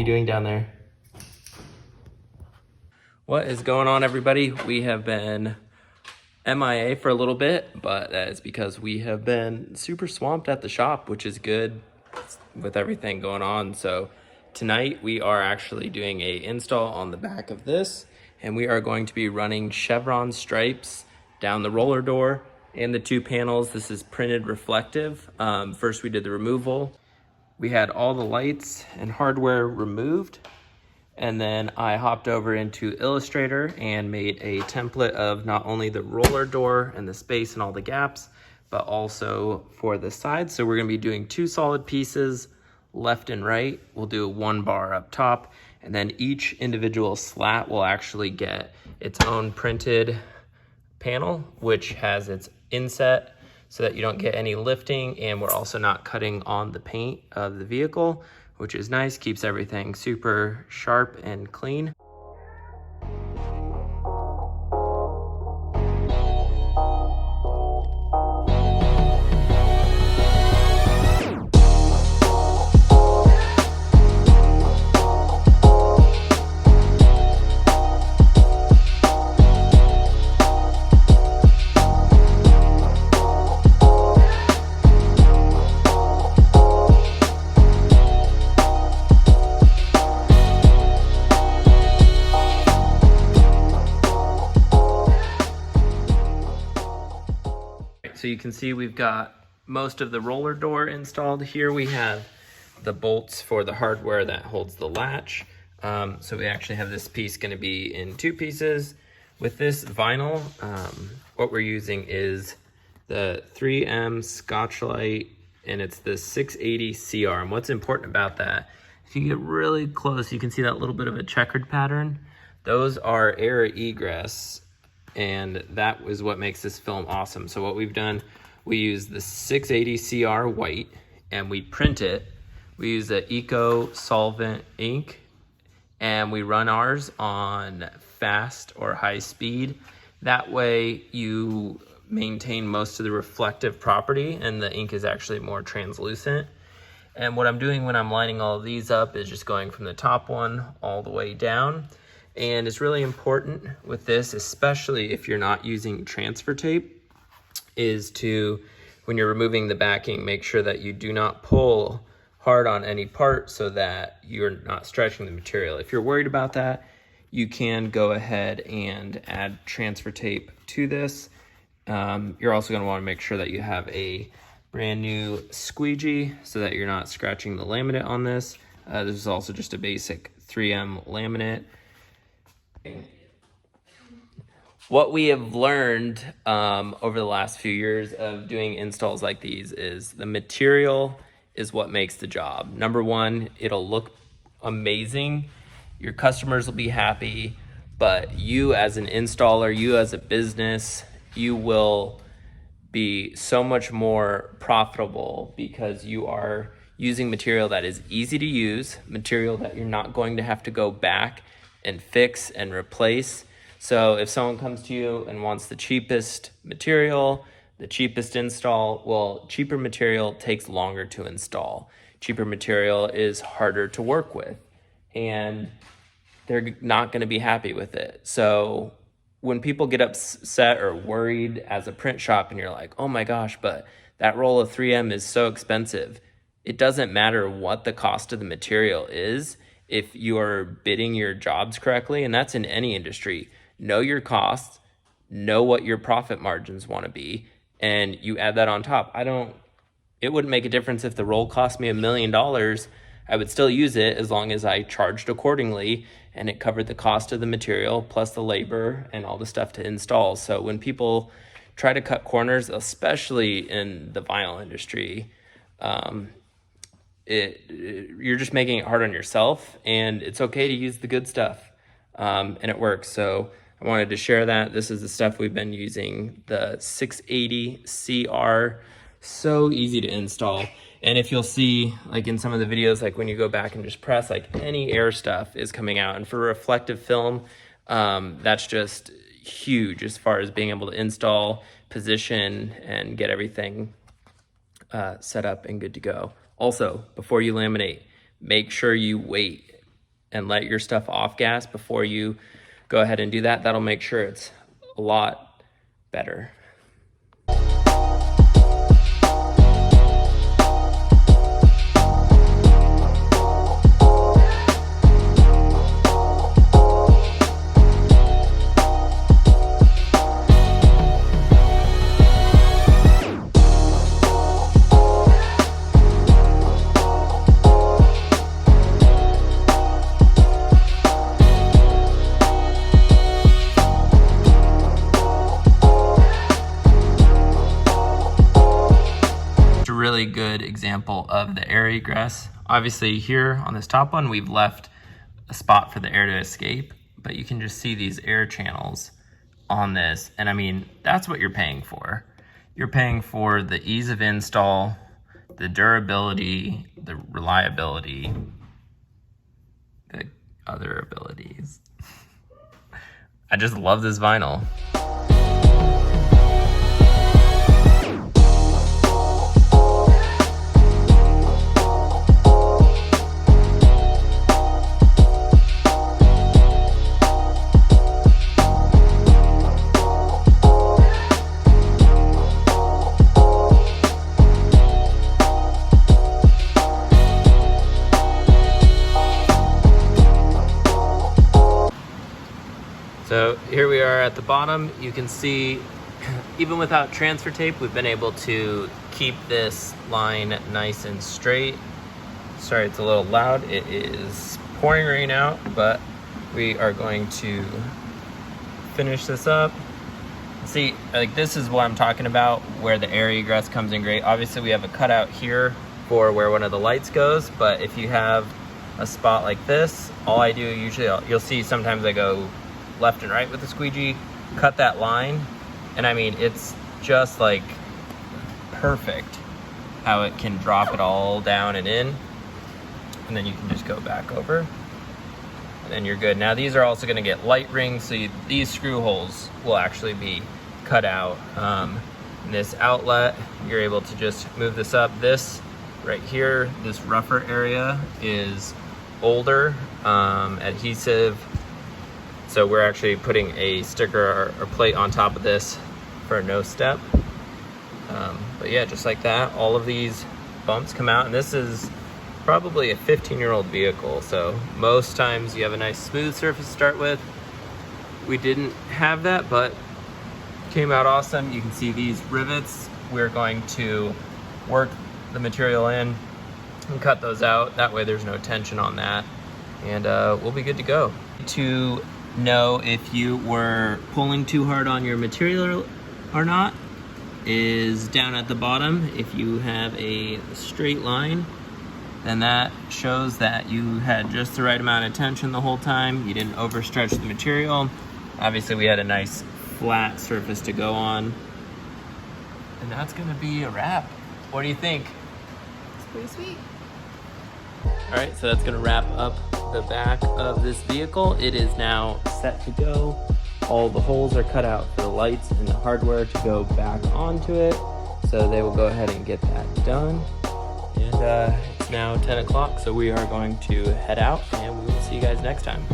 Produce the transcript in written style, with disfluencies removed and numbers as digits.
doing down there? What is going on, everybody? We have been MIA for a little bit, but that is because we have been super swamped at the shop, which is good with everything going on. So tonight we are actually doing a install on the back of this, and we are going to be running chevron stripes down the roller door and the two panels. This is printed reflective. First we did the removal. We had all the lights and hardware removed, and then I hopped over into Illustrator and made a template of not only the roller door and the space and all the gaps, but also for the sides. So we're gonna be doing two solid pieces, left and right. We'll do one bar up top, and then each individual slat will actually get its own printed panel, which has its inset so that you don't get any lifting, and we're also not cutting on the paint of the vehicle, which is nice, keeps everything super sharp and clean. So you can see we've got most of the roller door installed. Here we have the bolts for the hardware that holds the latch. So we actually have this piece going to be in two pieces. With this vinyl, what we're using is the 3M Scotchlite, and it's the 680 CR. And what's important about that, if you get really close, you can see that little bit of a checkered pattern. Those are air egress, and that is what makes this film awesome. So what we've done, we use the 680 CR white, and we print it. We use the Eco Solvent ink, and we run ours on fast or high speed. That way you maintain most of the reflective property, and the ink is actually more translucent. And what I'm doing when I'm lining all of these up is just going from the top one all the way down. And it's really important with this, especially if you're not using transfer tape, is to, when you're removing the backing, make sure that you do not pull hard on any part so that you're not stretching the material. If you're worried about that, you can go ahead and add transfer tape to this. You're also going to want to make sure that you have a brand new squeegee so that you're not scratching the laminate on this. This is also just a basic 3M laminate. What we have learned over the last few years of doing installs like these is the material is what makes the job. Number one, it'll look amazing. Your customers will be happy, but you as an installer, you as a business, you will be so much more profitable because you are using material that is easy to use, material that you're not going to have to go back and fix and replace. So if someone comes to you and wants the cheapest material, the cheapest install, well, cheaper material takes longer to install. Cheaper material is harder to work with, and they're not going to be happy with it. So when people get upset or worried as a print shop and you're like, oh my gosh, but that roll of 3M is so expensive. It doesn't matter what the cost of the material is. If you're bidding your jobs correctly, and that's in any industry, know your costs, know what your profit margins want to be, and you add that on top. It wouldn't make a difference if the roll cost me $1 million. I would still use it as long as I charged accordingly and it covered the cost of the material plus the labor and all the stuff to install. So when people try to cut corners, especially in the vinyl industry, you're just making it hard on yourself, and it's okay to use the good stuff, and it works. So I wanted to share that. This is the stuff we've been using, the 680 CR, so easy to install. And if you'll see, like in some of the videos, like when you go back and just press, like any air stuff is coming out. And for reflective film, that's just huge as far as being able to install, position, and get everything set up and good to go. Also, before you laminate, make sure you wait and let your stuff off gas before you go ahead and do that. That'll make sure it's a lot better. Really good example of the air egress. Obviously here on this top one, we've left a spot for the air to escape, but you can just see these air channels on this. And I mean, that's what you're paying for. You're paying for the ease of install, the durability, the reliability, the other abilities. I just love this vinyl. So here we are at the bottom. You can see, even without transfer tape, we've been able to keep this line nice and straight. Sorry, it's a little loud. It is pouring rain out, but we are going to finish this up. See, like this is what I'm talking about, where the air egress comes in great. Obviously we have a cutout here for where one of the lights goes, but if you have a spot like this, all I do usually, you'll see sometimes I go left and right with the squeegee, cut that line, and I mean, it's just like perfect how it can drop it all down and in, and then you can just go back over, and then you're good. Now these are also gonna get light rings, so these screw holes will actually be cut out. This outlet, you're able to just move this up. This right here, this rougher area is older adhesive. So we're actually putting a sticker or plate on top of this for a no step. But yeah, just like that, all of these bumps come out, and this is probably a 15-year-old vehicle. So most times you have a nice smooth surface to start with. We didn't have that, but came out awesome. You can see these rivets. We're going to work the material in and cut those out. That way there's no tension on that, and we'll be good to go. To know if you were pulling too hard on your material or not is down at the bottom. If you have a straight line, then that shows that you had just the right amount of tension the whole time. You didn't overstretch the material. Obviously we had a nice flat surface to go on, and that's gonna be a wrap. What do you think? It's pretty sweet. All right, so that's gonna wrap up the back of this vehicle. It is now set to go. All the holes are cut out for the lights and the hardware to go back onto it, so they will go ahead and get that done. And it's now 10 o'clock, so we are going to head out, and we will see you guys next time.